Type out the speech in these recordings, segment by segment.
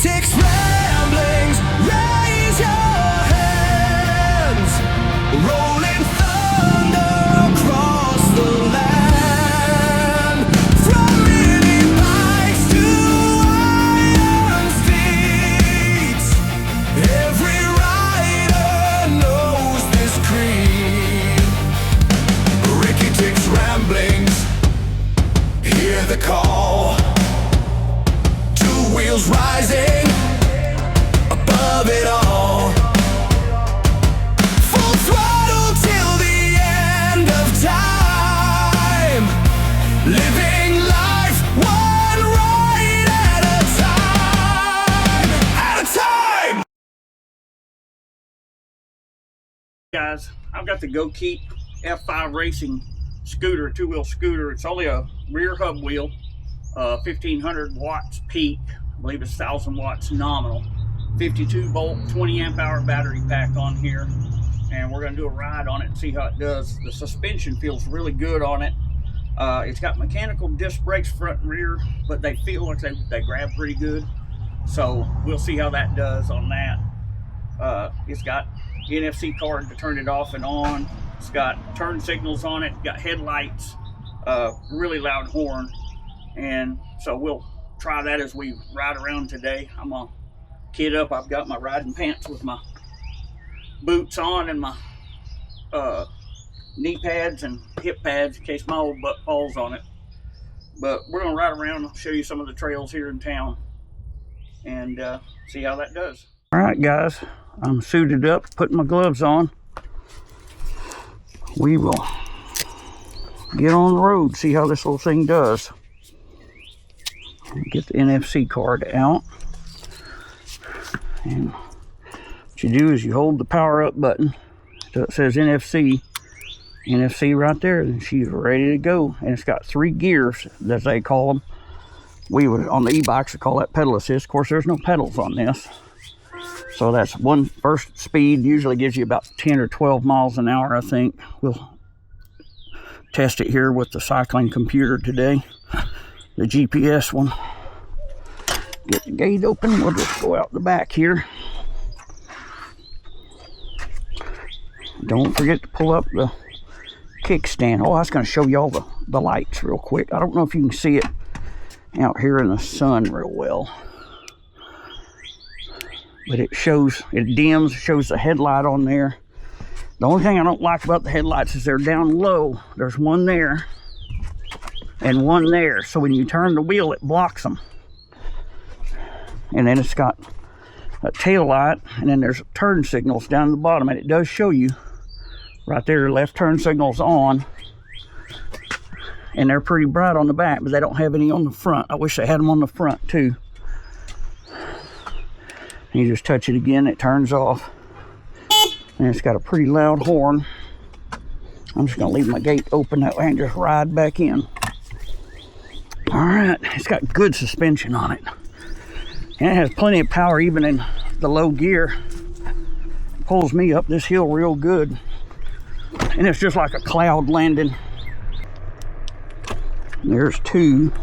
takes ramblings, raise your hands, rolling thunder across the land. From mini bikes to iron steeds, every rider knows this creed. Ricky takes ramblings, hear the call. Two wheels rising above it all. Full throttle till the end of time. Living life one ride at a time. At a time! Guys, I've got the Gokeep F5 racing scooter, two-wheel scooter. It's only a rear hub wheel, 1500 watts peak. I believe it's 1000 watts nominal. 52 volt, 20 amp hour battery pack on here, and we're going to do a ride on it and see how it does. The suspension feels really good on it. It's got mechanical disc brakes front and rear, but they feel like they grab pretty good. So we'll see how that does on that. It's got NFC card to turn it off and on. It's got turn signals on it, got headlights, really loud horn. And so we'll try that as we ride around today. I'm gonna kit up. I've got my riding pants with my boots on and my knee pads and hip pads in case my old butt falls on it. But we're gonna ride around and show you some of the trails here in town and see how that does. All right, guys, I'm suited up, putting my gloves on. We will get on the road, see how this little thing does. Get the NFC card out. And what you do is you hold the power up button. So it says NFC right there, and she's ready to go. And it's got 3 gears, as they call them. We would, on the e-bikes, we call that pedal assist. Of course, there's no pedals on this. So that's one first speed, usually gives you about 10 or 12 miles an hour, I think. We'll test it here with the cycling computer today, the GPS one. Get the gate open, we'll just go out the back here. Don't forget to pull up the kickstand. Oh, I was going to show you all the lights real quick. I don't know if you can see it out here in the sun real well. But it dims, shows the headlight on there. The only thing I don't like about the headlights is they're down low. There's one there and one there. So when you turn the wheel, it blocks them. And then it's got a tail light, and then there's turn signals down at the bottom. And it does show you right there, left turn signals on. And they're pretty bright on the back, but they don't have any on the front. I wish they had them on the front too. You just touch it again, it turns off. And it's got a pretty loud horn. I'm just gonna leave my gate open that way and just ride back in. All right, it's got good suspension on it. And it has plenty of power even in the low gear. It pulls me up this hill real good. And it's just like a cloud landing. There's 2.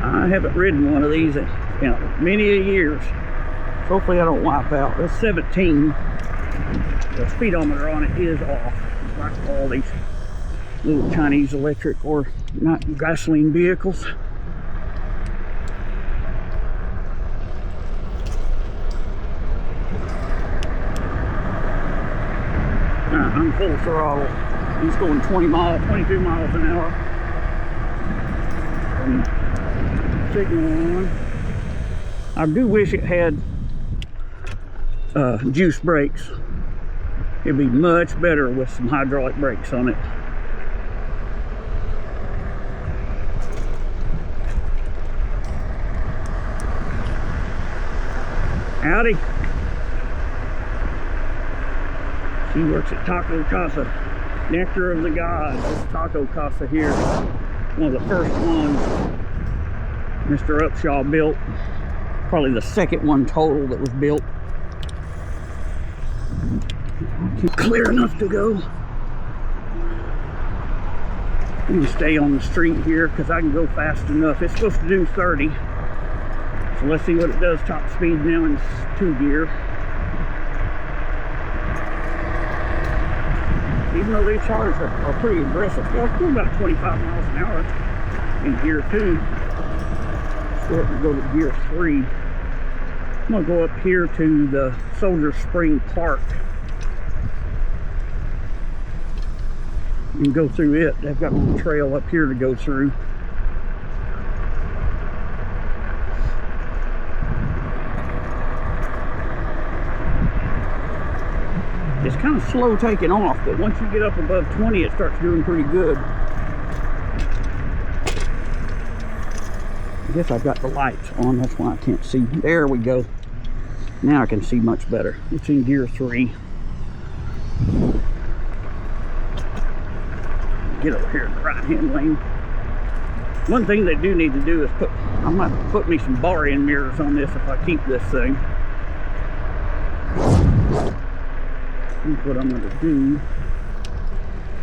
I haven't ridden one of these in many years. So hopefully I don't wipe out. That's 17. The speedometer on it is off. Like all these little Chinese electric or not gasoline vehicles. I'm full throttle. He's going 22 miles an hour. Signal on. I do wish it had juice brakes. It'd be much better with some hydraulic brakes on it. Howdy. She works at Taco Casa, Nectar of the Gods. This Taco Casa here, one of the first ones Mr. Upshaw built. Probably the second one total that was built. Clear enough to go. I'm gonna stay on the street here because I can go fast enough. It's supposed to do 30. So let's see what it does top speed now in 2 gear. Even though these cars are pretty aggressive, they'll go about 25 miles an hour in gear 2. So we're gonna go to gear 3. I'm gonna go up here to the Soldier Spring Park and go through it. They've got a little trail up here to go through. It's kind of slow taking off, but once you get up above 20, it starts doing pretty good. I guess I've got the lights on, that's why I can't see. There we go. Now I can see much better. It's in gear 3. Get over here in the right-hand lane. One thing they do need to do is I might put me some bar-end mirrors on this if I keep this thing. Here's what I'm going to do.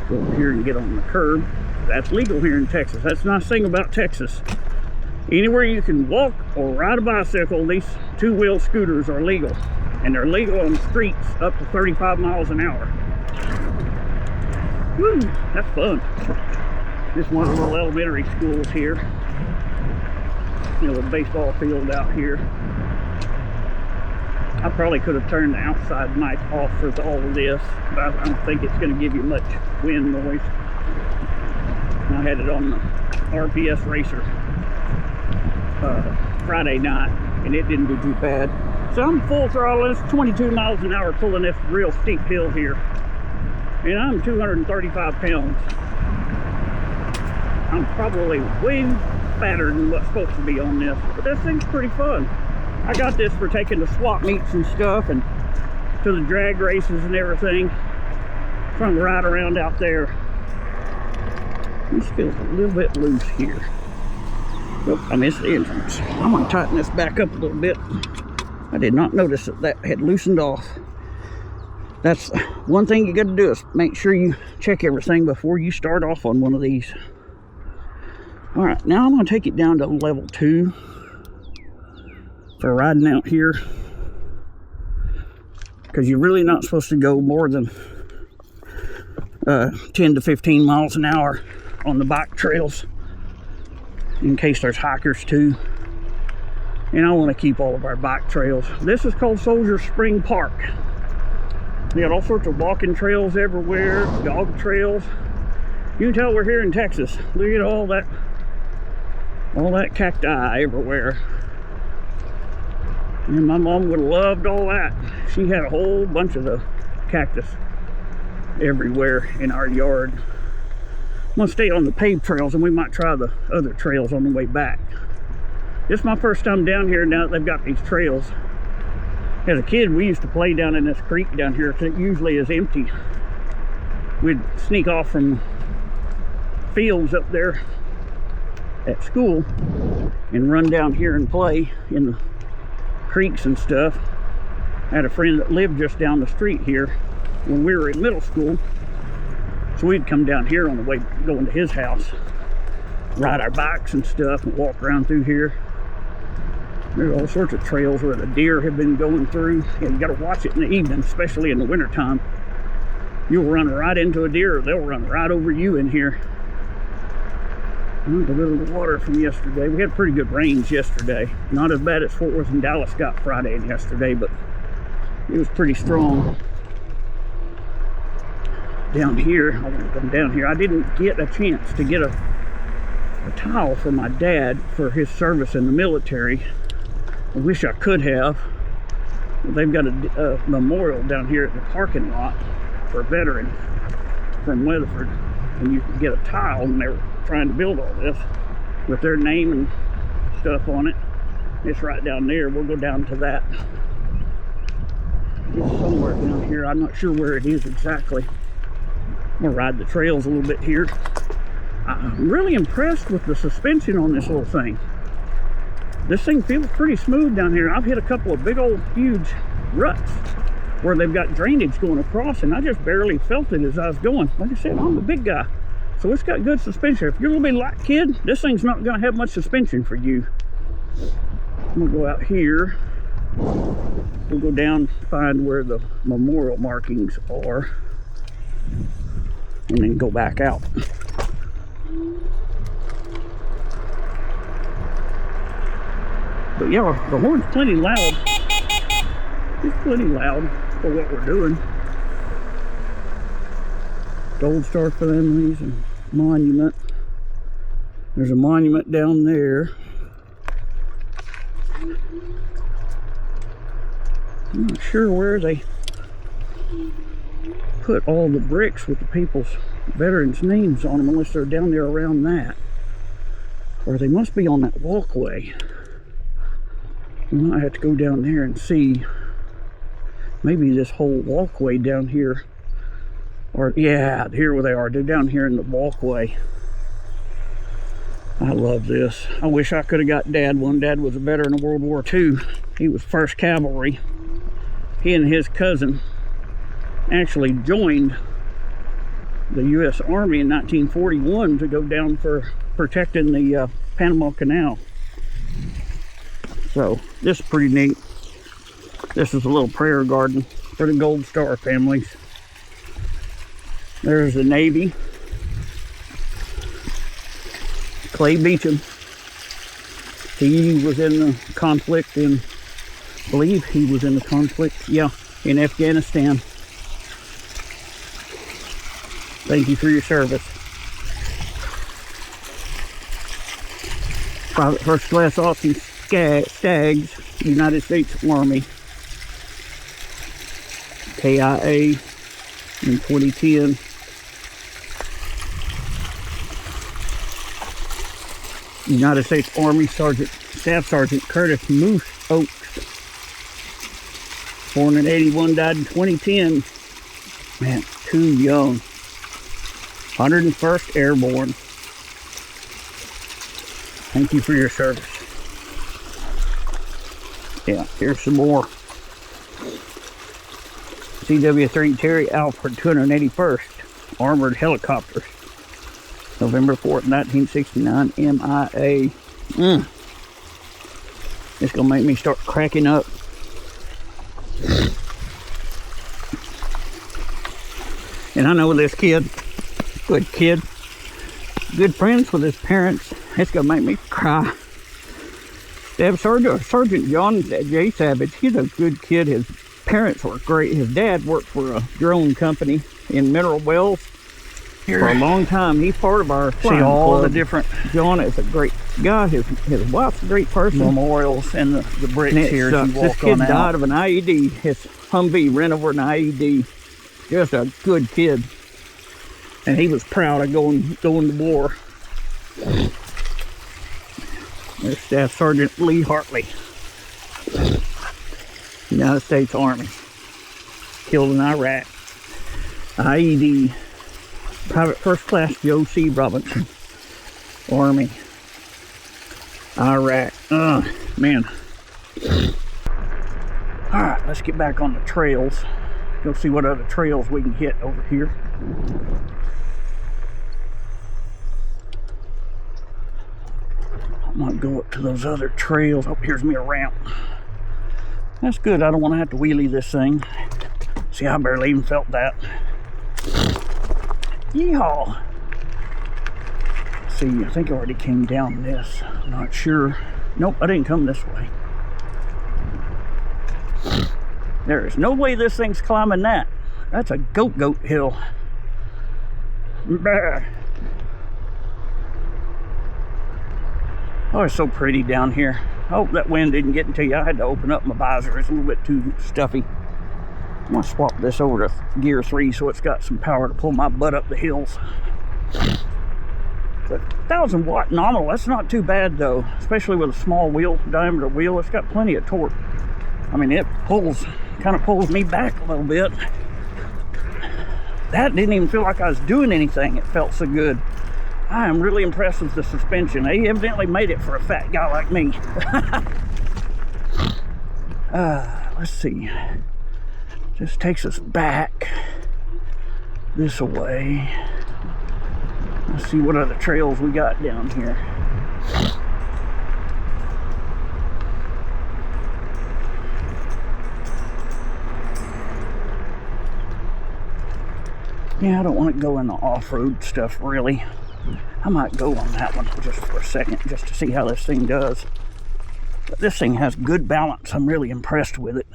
Go over here and get on the curb. That's legal here in Texas. That's the nice thing about Texas. Anywhere you can walk or ride a bicycle, these two-wheel scooters are legal. And they're legal on the streets up to 35 miles an hour. Woo, that's fun. This one of the little elementary schools here. You know, the baseball field out here. I probably could have turned the outside mic off for all of this, but I don't think it's going to give you much wind noise. I had it on the RPS Racer Friday night, and it didn't do too bad. So I'm full throttle. It's 22 miles an hour pulling this real steep hill here. And I'm 235 pounds. I'm probably way fatter than what's supposed to be on this, but this thing's pretty fun. I got this for taking the swap meets and stuff and to the drag races and everything. Trying to ride around out there. This feels a little bit loose here. Nope, I missed the entrance. I'm going to tighten this back up a little bit. I did not notice that had loosened off. That's one thing you got to do is make sure you check everything before you start off on one of these. All right, now I'm going to take it down to level 2 for riding out here, because you're really not supposed to go more than 10 to 15 miles an hour on the bike trails, in case there's hikers too. And I want to keep all of our bike trails. This is called Soldier Spring Park. We got all sorts of walking trails everywhere, dog trails. You can tell we're here in Texas. Look at all that cacti everywhere. And my mom would have loved all that. She had a whole bunch of the cactus everywhere in our yard. I'm gonna stay on the paved trails, and we might try the other trails on the way back. This is my first time down here now that they've got these trails. As a kid, we used to play down in this creek down here, because it usually is empty. We'd sneak off from fields up there at school and run down here and play in the creeks and stuff. I had a friend that lived just down the street here when we were in middle school, so we'd come down here on the way going to his house, ride our bikes and stuff, and walk around through here. There's all sorts of trails where the deer have been going through. And you got to watch it in the evening, especially in the wintertime. You'll run right into a deer, or they'll run right over you in here. A little bit of the water from yesterday. We had pretty good rains yesterday. Not as bad as Fort Worth and Dallas got Friday and yesterday, but it was pretty strong. Down here, I want to come down here. I didn't get a chance to get a towel for my dad for his service in the military. I wish I could have. They've got a memorial down here at the parking lot for veterans from Weatherford, and you can get a tile, and they were trying to build all this with their name and stuff on it. It's right down there. We'll go down to that. It's somewhere down here. I'm not sure where it is exactly. I'm gonna ride the trails a little bit here. I'm really impressed with the suspension on this little thing. This thing feels pretty smooth down here. I've hit a couple of big old huge ruts where they've got drainage going across, and I just barely felt it as I was going. Like I said, I'm a big guy. So it's got good suspension. If you're gonna be a light kid, this thing's not gonna have much suspension for you. I'm gonna go out here. We'll go down, find where the memorial markings are, and then go back out. But yeah, the horn's plenty loud. It's plenty loud for what we're doing. Gold Star families and monument. There's a monument down there. I'm not sure where they put all the bricks with the people's veterans' names on them, unless they're down there around that. Or they must be on that walkway. We might have to go down there and see. Maybe this whole walkway down here. Or, yeah, here where they are. They're down here in the walkway. I love this. I wish I could have got Dad one. Dad was a veteran of World War II. He was 1st Cavalry. He and his cousin actually joined the U.S. Army in 1941 to go down for protecting the Panama Canal. So, this is pretty neat. This is a little prayer garden for the Gold Star families. There's the Navy. Clay Beecham. He was in the conflict in, I believe he was in the conflict, yeah, in Afghanistan. Thank you for your service. Private First Class Austin Staggs, United States Army. KIA in 2010. United States Army Staff Sergeant Curtis Moose Oaks. Born in 81, died in 2010. Man, too young. 101st Airborne. Thank you for your service. Yeah, here's some more. CW-3 Terry Alfred 281st Armored Helicopters. November 4th, 1969, MIA. It's gonna make me start cracking up. And I know this kid, good kid, good friends with his parents. It's gonna make me cry. Staff Sergeant John J. Savage, he's a good kid. His parents were great. His dad worked for a drone company in Mineral Wells for a long time. He's part of our flying club. The different. John is a great guy. His wife's a great person. Memorials and the bricks here. This kid died of an IED. His Humvee ran over an IED. Just a good kid, and he was proud of going to war. There's Staff Sergeant Lee Hartley, United States Army, killed in Iraq. IED. Private First Class Joe C. Robinson, Army, Iraq. Man. Alright, let's get back on the trails. Go see what other trails we can hit over here. I might go up to those other trails. Oh, here's me a ramp. That's good. I don't want to have to wheelie this thing. See, I barely even felt that. Yeehaw! See, I think I already came down this. I'm not sure. Nope, I didn't come this way. There is no way this thing's climbing that. That's a goat hill. Bah. Oh, it's so pretty down here. I hope that wind didn't get into you. I had to open up my visor. It's a little bit too stuffy. I'm gonna swap this over to gear 3 so it's got some power to pull my butt up the hills. It's a 1,000 watt nominal. That's not too bad though, especially with a small diameter wheel. It's got plenty of torque. I mean, it kind of pulls me back a little bit. That didn't even feel like I was doing anything. It felt so good. I am really impressed with the suspension. They evidently made it for a fat guy like me. Let's see. This takes us back this way. Let's see what other trails we got down here. Yeah, I don't want to go in the off-road stuff, really. I might go on that one just for a second, just to see how this thing does. But this thing has good balance. I'm really impressed with it.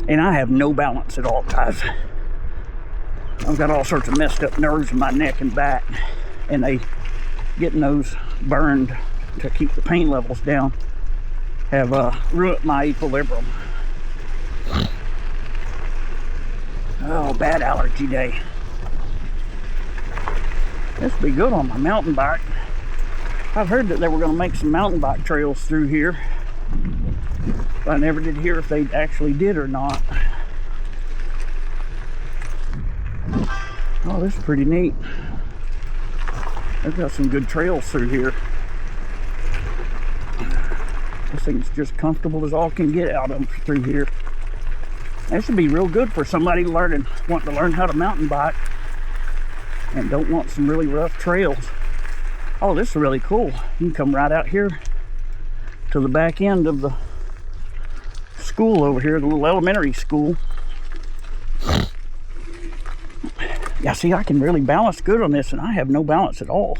And I have no balance at all, guys. I've got all sorts of messed up nerves in my neck and back. And getting those burned to keep the pain levels down have ruined my equilibrium. Oh, bad allergy day. This would be good on my mountain bike. I've heard that they were going to make some mountain bike trails through here. But I never did hear if they actually did or not. Oh, this is pretty neat. They've got some good trails through here. This thing's just comfortable as all can get out of through here. This would be real good for somebody wanting to learn how to mountain bike and don't want some really rough trails. Oh, this is really cool. You can come right out here to the back end of the school over here, the little elementary school. Yeah, see, I can really balance good on this, and I have no balance at all.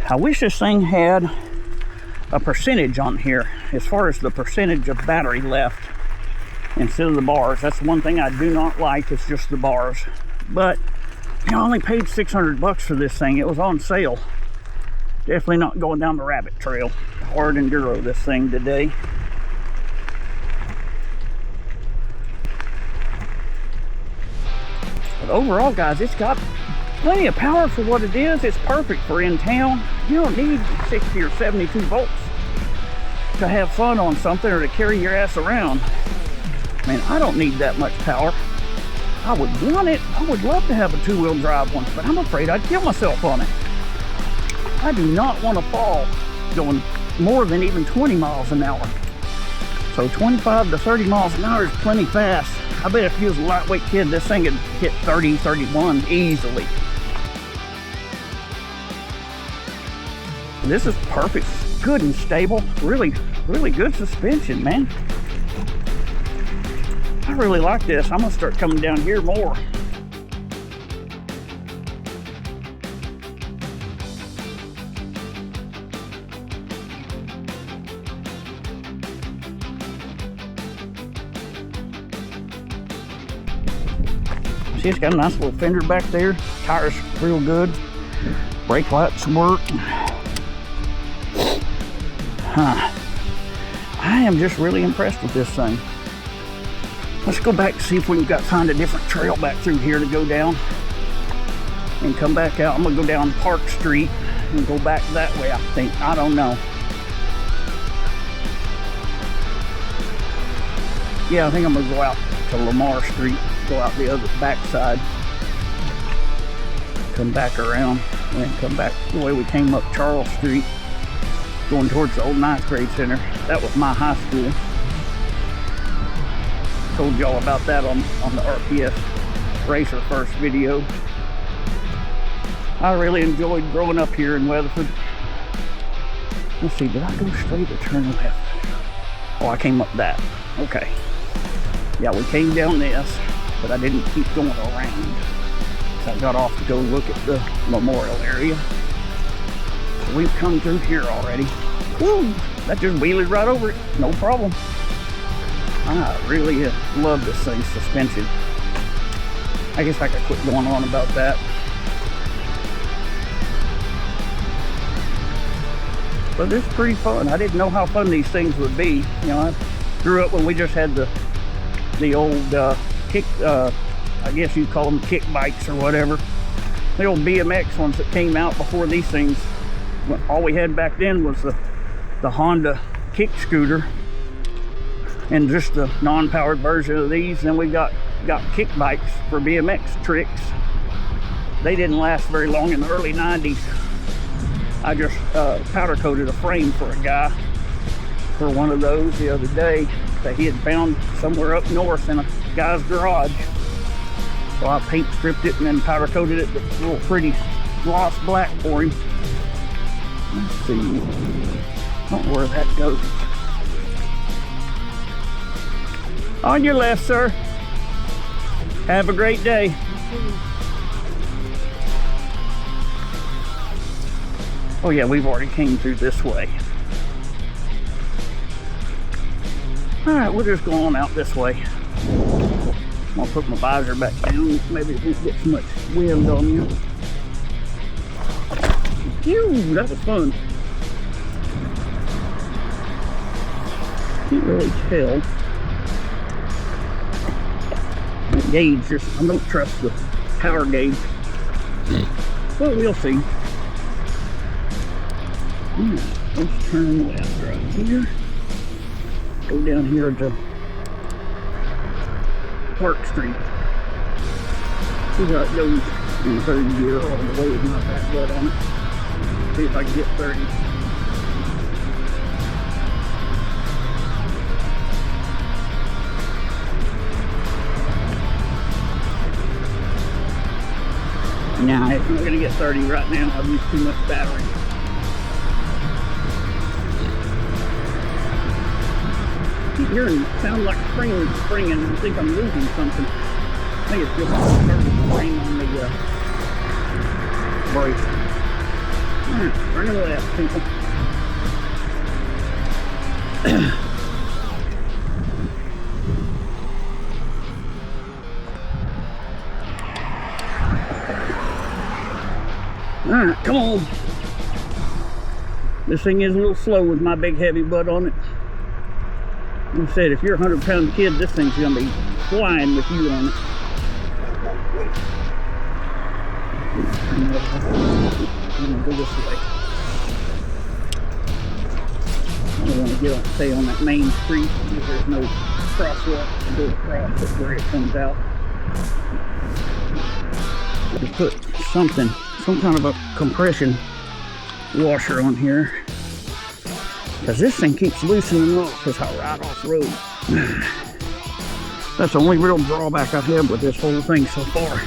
I wish this thing had a percentage on here as far as the percentage of battery left instead of the bars. That's one thing I do not like, is just the bars. But you know, I only paid 600 bucks for this thing. It was on sale. Definitely not going down the rabbit trail. Hard enduro this thing today. But overall, guys, it's got plenty of power for what it is. It's perfect for in town. You don't need 60 or 72 volts to have fun on something or to carry your ass around. I mean, I don't need that much power. I would want it. I would love to have a two-wheel drive one, but I'm afraid I'd kill myself on it. I do not want to fall going more than even 20 miles an hour. So 25 to 30 miles an hour is plenty fast. I bet if you was a lightweight kid, this thing could hit 30, 31 easily. This is perfect. Good and stable. Really, really good suspension, man. I really like this. I'm gonna start coming down here more. See, it's got a nice little fender back there. Tires real good. Brake lights work. I am just really impressed with this thing. Let's go back and see if we can find a different trail back through here to go down and come back out. I'm gonna go down Park Street and go back that way, I think. I don't know. Yeah, I think I'm gonna go out to Lamar Street, go out the other back side, come back around, and then come back the way we came up Charles Street, going towards the old 9th grade center. That was my high school. Told y'all about that on the RPS Racer first video. I really enjoyed growing up here in Weatherford. Let's see, did I go straight or turn left? Oh, I came up that. Okay. Yeah, we came down this, but I didn't keep going around. So I got off to go look at the memorial area. So we've come through here already. Woo! That just wheeled right over it. No problem. I really love this thing's suspension. I guess I could quit going on about that. But it's pretty fun. I didn't know how fun these things would be. You know, I grew up when we just had the old kick, I guess you'd call them kick bikes or whatever. The old BMX ones that came out before these things. All we had back then was the Honda kick scooter and just the non-powered version of these. Then we got kick bikes for BMX tricks. They didn't last very long in the early 90s. I just powder coated a frame for a guy for one of those the other day that he had found somewhere up north in a guy's garage. So I paint stripped it and then powder coated it with a little pretty gloss black for him. Let's see. I don't know where that goes. On your left, sir. Have a great day. Oh yeah, we've already came through this way. All right, we'll just go on out this way. I'm gonna put my visor back down. Maybe it won't get so much wind on you. Phew, that was fun. Can't really tell. The gauge, just, I don't trust the power gauge. But we'll see. Let's turn left right here. Go down here to Park Street. See how it goes in third gear all the way. It's not that good on it. See if I can get 30. Nah, it's not gonna get 30 right now. I've used too much battery. I keep hearing it sound like springing. I think I'm losing something. I think it's just the spring on the brake. Alright, turn to the left, people. Alright, come on. This thing is a little slow with my big heavy butt on it. Like I said, if you're a 100-pound kid, this thing's gonna be flying with you on it. I'm gonna go this way. I don't want to stay on that main street because there's no crosswalk to go across. That's where it comes out. To put something, some kind of a compression washer on here, because this thing keeps loosening off as I ride off road. That's the only real drawback I've had with this whole thing so far.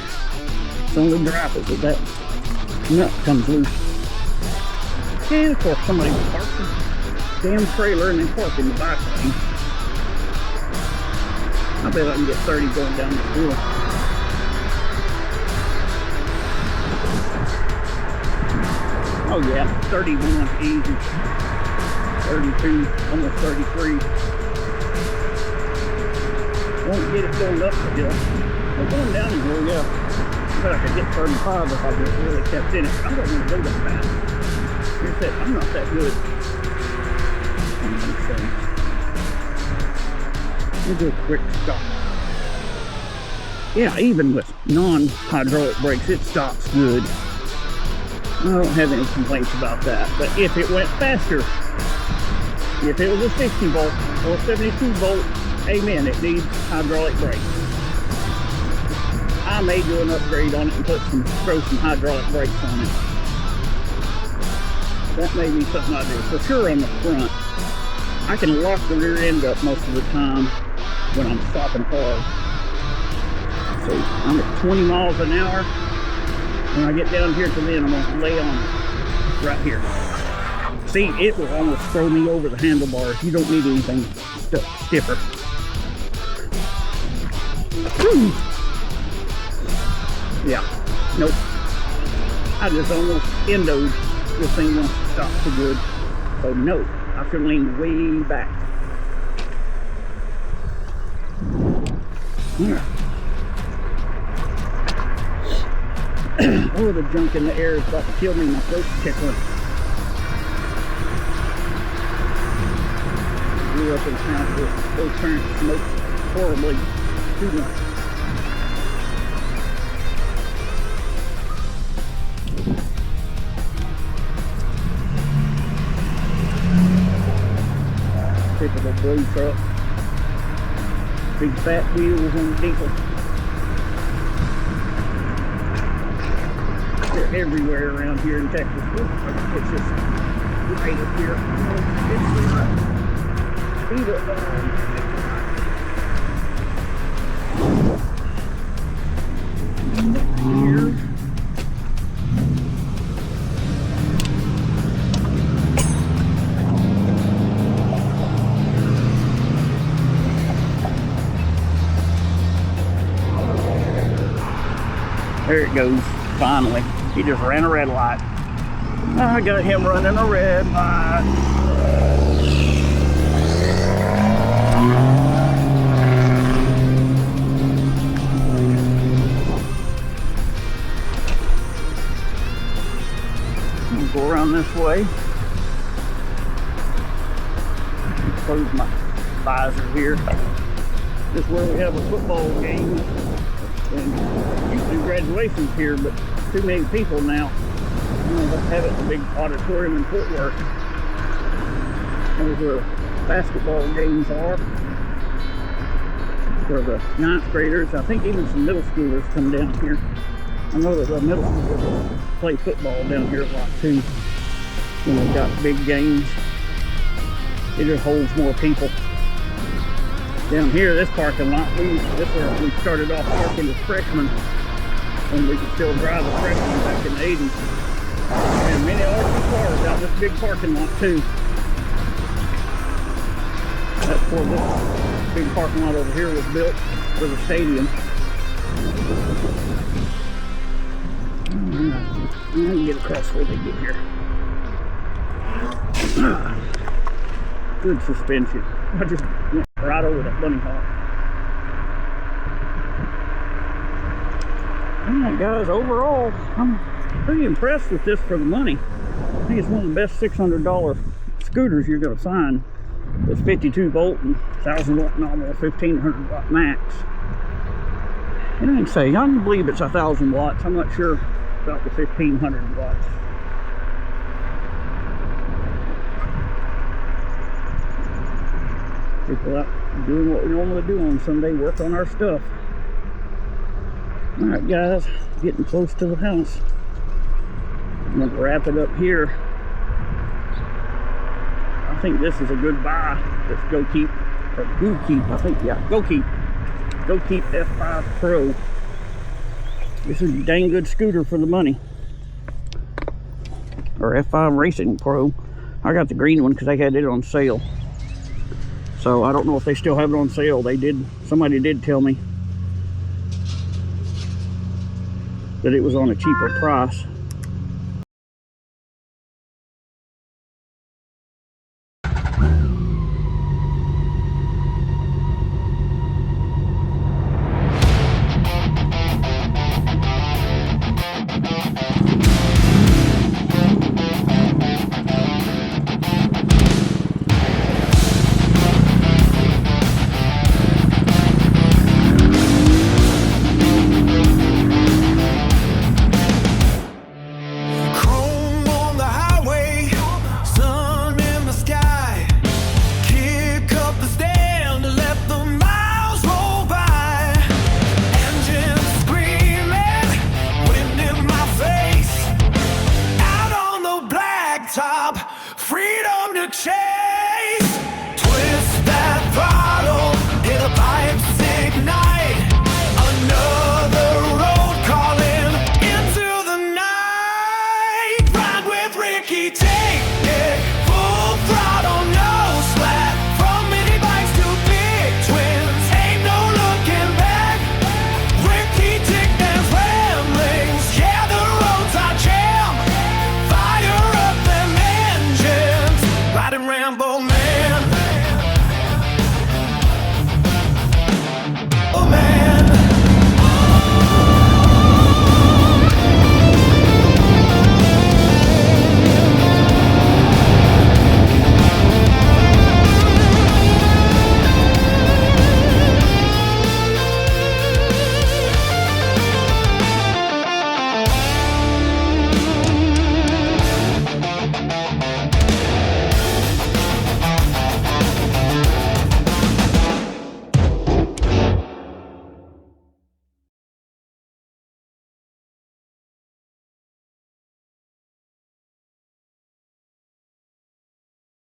It's only drive is that nut comes loose. And of course somebody parked the damn trailer and then parked in the bike lane. I bet I can get 30 going down the hill. Oh yeah, 31 easy. 32, almost 33. Won't get it going up the hill. But going down the hill, yeah. I bet I could get 35 if I just really kept in it. I don't want to go that fast. Like I said, I'm not that good. We'll do a quick stop. Yeah, even with non-hydraulic brakes, it stops good. I don't have any complaints about that. But if it went faster, if it was a 60 volt or 72 volt, amen, it needs hydraulic brakes. I may do an upgrade on it and throw some hydraulic brakes on it. That may be something I do. For sure on the front, I can lock the rear end up most of the time when I'm stopping hard. So I'm at 20 miles an hour. When I get down here to then, I'm gonna lay on it right here. See, it will almost throw me over the handlebars. You don't need anything stiffer. Whew. Yeah, nope. I just almost endoed this thing wants to stop so good. So no, I should lean way back. Yeah. Oh, the junk in the air is about to kill me. My throat's tickling. Grew up in a house where those parents smoked horribly too much. Typical blue truck. Big fat wheels on the diesel. They're everywhere around here in Texas. It's just right up here. It's right. Speed up. There it goes, finally. He just ran a red light. I got him running a red light. I'll go around this way. Close my visor here. This is where we have a football game. And used to do graduations here, but too many people now. Let's have it in a big auditorium in Fort Worth. There's where basketball games are. For the 9th graders. I think even some middle schoolers come down here. I know that the middle schoolers play football down here a lot too. When they've got big games. It just holds more people. Down here, this parking lot, this is where we started off parking as freshmen when we could still drive as freshmen back in the 80s. And many RC cars out this big parking lot too. That's where this big parking lot over here was built for the stadium. I can get across where they get here. Good suspension. I just went right over that bunny hop. Alright guys, overall, I'm pretty impressed with this for the money. I think it's one of the best $600 scooters you're going to find. It's 52 volt and 1000 watt nominal, 1500 watt max. And I can say, I can believe it's 1000 watts. I'm not sure about the 1500 watts. People out doing what we normally do on Sunday, work on our stuff. Alright guys, getting close to the house. I'm going to wrap it up here. I think this is a good buy. This Gokeep, or Gokeep, I think, yeah, Gokeep F5 Pro. This is a dang good scooter for the money. Or F5 Racing Pro. I got the green one because they had it on sale. So I don't know if they still have it on sale. They did, somebody did tell me that it was on a cheaper price.